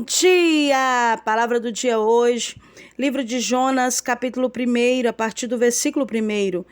Bom dia! Palavra do dia hoje, livro de Jonas, capítulo 1, a partir do versículo 1.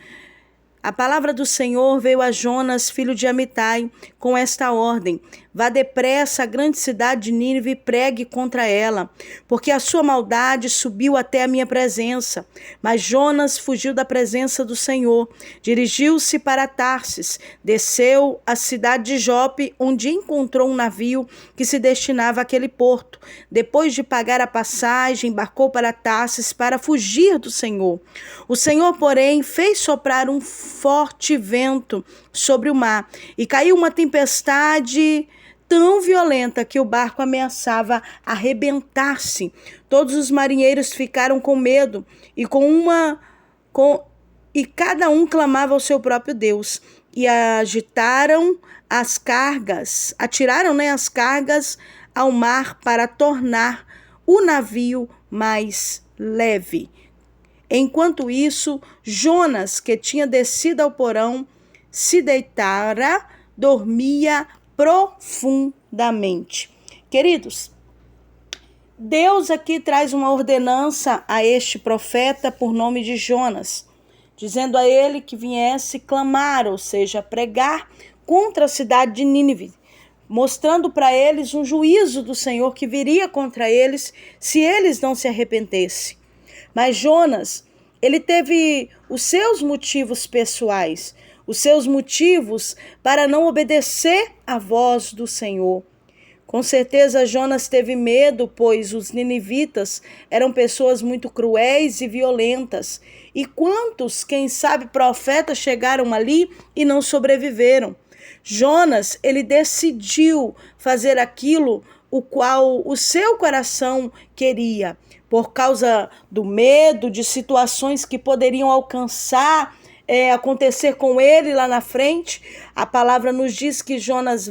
A palavra do Senhor veio a Jonas, filho de Amitai, com esta ordem: vá depressa à grande cidade de Nínive e pregue contra ela, porque a sua maldade subiu até a minha presença. Mas Jonas fugiu da presença do Senhor, dirigiu-se para Tarsis, desceu à cidade de Jope, onde encontrou um navio que se destinava àquele porto. Depois de pagar a passagem, embarcou para Tarsis para fugir do Senhor. O Senhor, porém, fez soprar um forte vento sobre o mar e caiu uma tempestade tão violenta que o barco ameaçava arrebentar-se. Todos os marinheiros ficaram com medo e cada um clamava ao seu próprio Deus e atiraram as cargas ao mar para tornar o navio mais leve. Enquanto isso, Jonas, que tinha descido ao porão, se deitara, dormia profundamente. Queridos, Deus aqui traz uma ordenança a este profeta por nome de Jonas, dizendo a ele que viesse clamar, ou seja, pregar contra a cidade de Nínive, mostrando para eles um juízo do Senhor que viria contra eles se eles não se arrependessem. Mas Jonas, ele teve os seus motivos pessoais, os seus motivos para não obedecer à voz do Senhor. Com certeza Jonas teve medo, pois os ninivitas eram pessoas muito cruéis e violentas. E quantos, quem sabe, profetas chegaram ali e não sobreviveram? Jonas, ele decidiu fazer aquilo o qual o seu coração queria, por causa do medo de situações que poderiam acontecer com ele lá na frente. A palavra nos diz que Jonas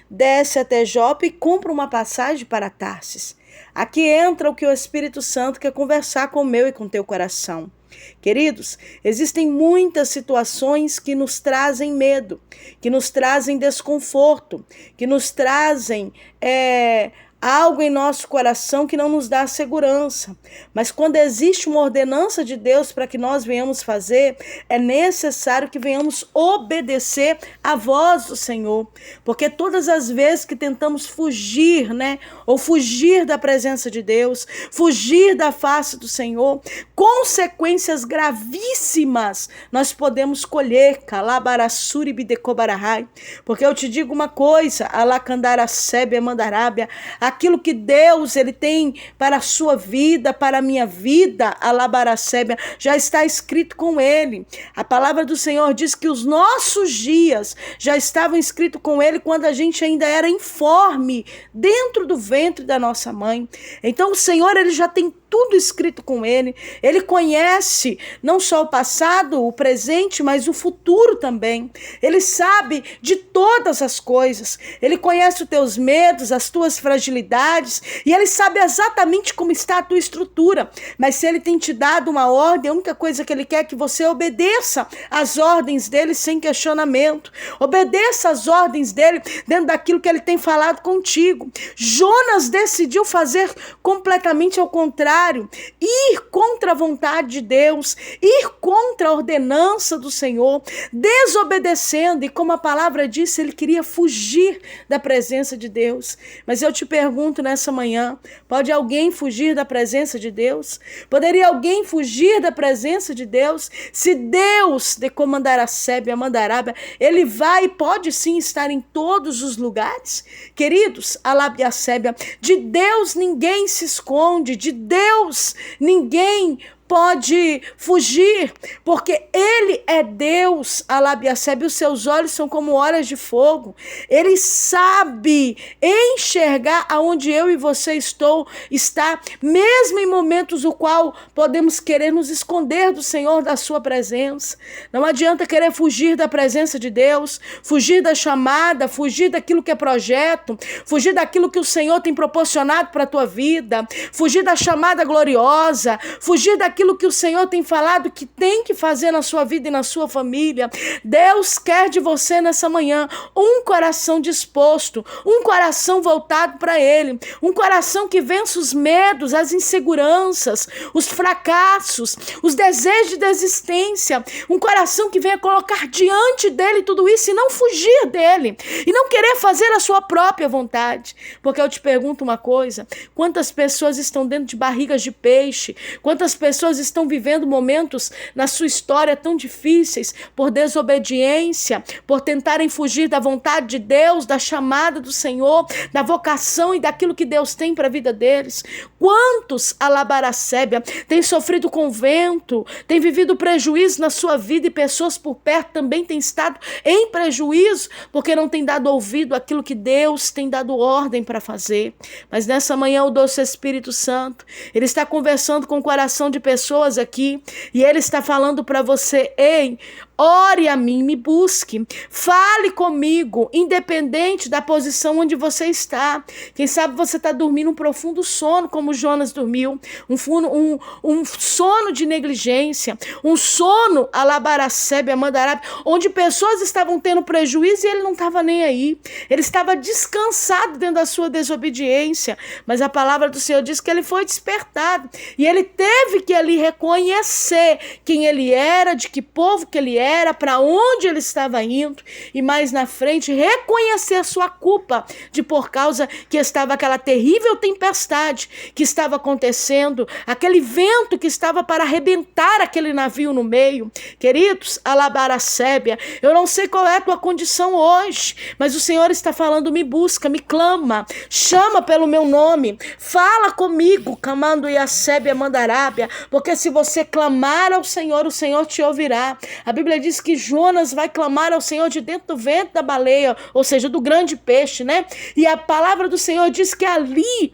desce até Jope e compra uma passagem para Tarsis. Aqui entra o que o Espírito Santo quer conversar com o meu e com o teu coração. Queridos, existem muitas situações que nos trazem medo, que nos trazem desconforto, que nos trazem algo em nosso coração que não nos dá segurança. Mas quando existe uma ordenança de Deus para que nós venhamos fazer, é necessário que venhamos obedecer à voz do Senhor. Porque todas as vezes que tentamos fugir, ou fugir da presença de Deus, fugir da face do Senhor, consequências gravíssimas nós podemos colher. Porque eu te digo uma coisa, aquilo que Deus ele tem para a sua vida, para a minha vida, já está escrito com ele. A palavra do Senhor diz que os nossos dias já estavam escritos com ele quando a gente ainda era informe dentro do ventre da nossa mãe. Então o Senhor ele já tem tudo escrito com ele. Ele conhece não só o passado, o presente, mas o futuro também. Ele sabe de todas as coisas. Ele conhece os teus medos, as tuas fragilidades, e ele sabe exatamente como está a tua estrutura. Mas se ele tem te dado uma ordem, a única coisa que ele quer é que você obedeça às ordens dele sem questionamento. Obedeça às ordens dele dentro daquilo que ele tem falado contigo. Jonas decidiu fazer completamente ao contrário, ir contra a vontade de Deus, ir contra a ordenança do Senhor, desobedecendo, e como a palavra disse, ele queria fugir da presença de Deus. Mas eu te pergunto nessa manhã, pode alguém fugir da presença de Deus? Poderia alguém fugir da presença de Deus? Se Deus decomandar a Sébia, Mandarábia, ele vai e pode sim estar em todos os lugares? Queridos, Alábia Sébia, de Deus ninguém se esconde, de Deus ninguém pode fugir, porque ele é Deus, Alabiacebe, os seus olhos são como olhos de fogo. Ele sabe enxergar aonde eu e você está, mesmo em momentos no qual podemos querer nos esconder do Senhor, da sua presença. Não adianta querer fugir da presença de Deus, fugir da chamada, fugir daquilo que é projeto, fugir daquilo que o Senhor tem proporcionado para a tua vida, fugir da chamada gloriosa, fugir daquilo naquilo que o Senhor tem falado que tem que fazer na sua vida e na sua família. Deus quer de você nessa manhã um coração disposto, um coração voltado para Ele, um coração que vença os medos, as inseguranças, os fracassos, os desejos de desistência, um coração que venha colocar diante dele tudo isso e não fugir dele, e não querer fazer a sua própria vontade. Porque eu te pergunto uma coisa: quantas pessoas estão dentro de barrigas de peixe? Quantas pessoas estão vivendo momentos na sua história tão difíceis por desobediência, por tentarem fugir da vontade de Deus, da chamada do Senhor, da vocação e daquilo que Deus tem para a vida deles? Quantos, alabaracébia, têm sofrido com o vento, têm vivido prejuízo na sua vida, e pessoas por perto também têm estado em prejuízo porque não têm dado ouvido àquilo que Deus tem dado ordem para fazer. Mas nessa manhã o doce Espírito Santo, Ele está conversando com o coração de pessoas aqui, e Ele está falando para você: ei, ore a mim, me busque, fale comigo, independente da posição onde você está. Quem sabe você está dormindo um profundo sono, como Jonas dormiu, um sono de negligência, um sono, alabaracebe, amandarábia, onde pessoas estavam tendo prejuízo e ele não estava nem aí. Ele estava descansado dentro da sua desobediência, mas a palavra do Senhor diz que ele foi despertado, e ele teve que ali reconhecer quem ele era, de que povo que ele era, para onde ele estava indo, e mais na frente reconhecer a sua culpa de por causa que estava aquela terrível tempestade que estava acontecendo, aquele vento que estava para arrebentar aquele navio no meio. Queridos, alabaracébia, eu não sei qual é a tua condição hoje, mas o Senhor está falando: me busca, me clama, chama pelo meu nome, fala comigo, clamando Iacébia Mandarábia, porque se você clamar ao Senhor, o Senhor te ouvirá. A Bíblia diz que Jonas vai clamar ao Senhor de dentro do ventre da baleia, ou seja, do grande peixe, né? E a palavra do Senhor diz que ali,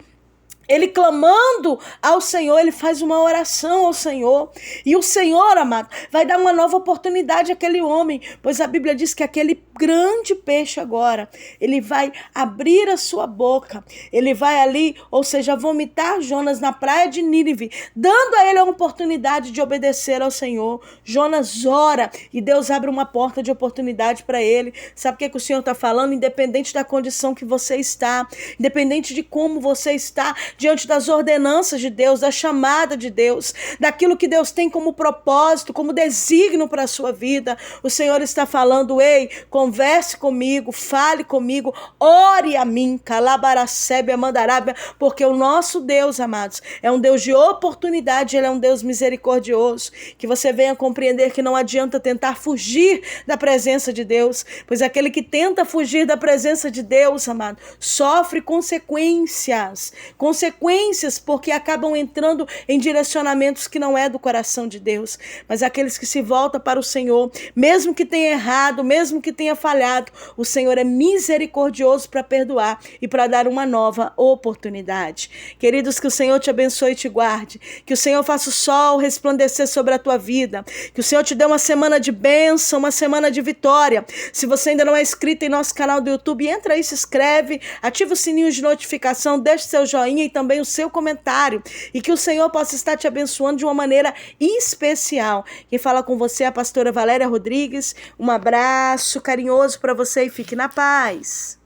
ele clamando ao Senhor, ele faz uma oração ao Senhor. E o Senhor, amado, vai dar uma nova oportunidade àquele homem. Pois a Bíblia diz que aquele grande peixe agora, ele vai abrir a sua boca. Ele vai ali, ou seja, vomitar Jonas na praia de Nínive, dando a ele a oportunidade de obedecer ao Senhor. Jonas ora e Deus abre uma porta de oportunidade para ele. Sabe o que o Senhor está falando? Independente da condição que você está, independente de como você está, diante das ordenanças de Deus, da chamada de Deus, daquilo que Deus tem como propósito, como desígnio para a sua vida, o Senhor está falando: ei, converse comigo, fale comigo, ore a mim, calabaracebe, amandarábia, porque o nosso Deus, amados, é um Deus de oportunidade, Ele é um Deus misericordioso. Que você venha compreender que não adianta tentar fugir da presença de Deus, pois aquele que tenta fugir da presença de Deus, amado, sofre consequências, porque acabam entrando em direcionamentos que não é do coração de Deus. Mas aqueles que se voltam para o Senhor, mesmo que tenha errado, mesmo que tenha falhado, o Senhor é misericordioso para perdoar e para dar uma nova oportunidade. Queridos, que o Senhor te abençoe e te guarde, que o Senhor faça o sol resplandecer sobre a tua vida, que o Senhor te dê uma semana de bênção, uma semana de vitória. Se você ainda não é inscrito em nosso canal do YouTube, entra aí, se inscreve, ativa o sininho de notificação, deixa seu joinha e também o seu comentário, e que o Senhor possa estar te abençoando de uma maneira especial. Quem fala com você é a pastora Valéria Rodrigues. Um abraço carinhoso para você e fique na paz.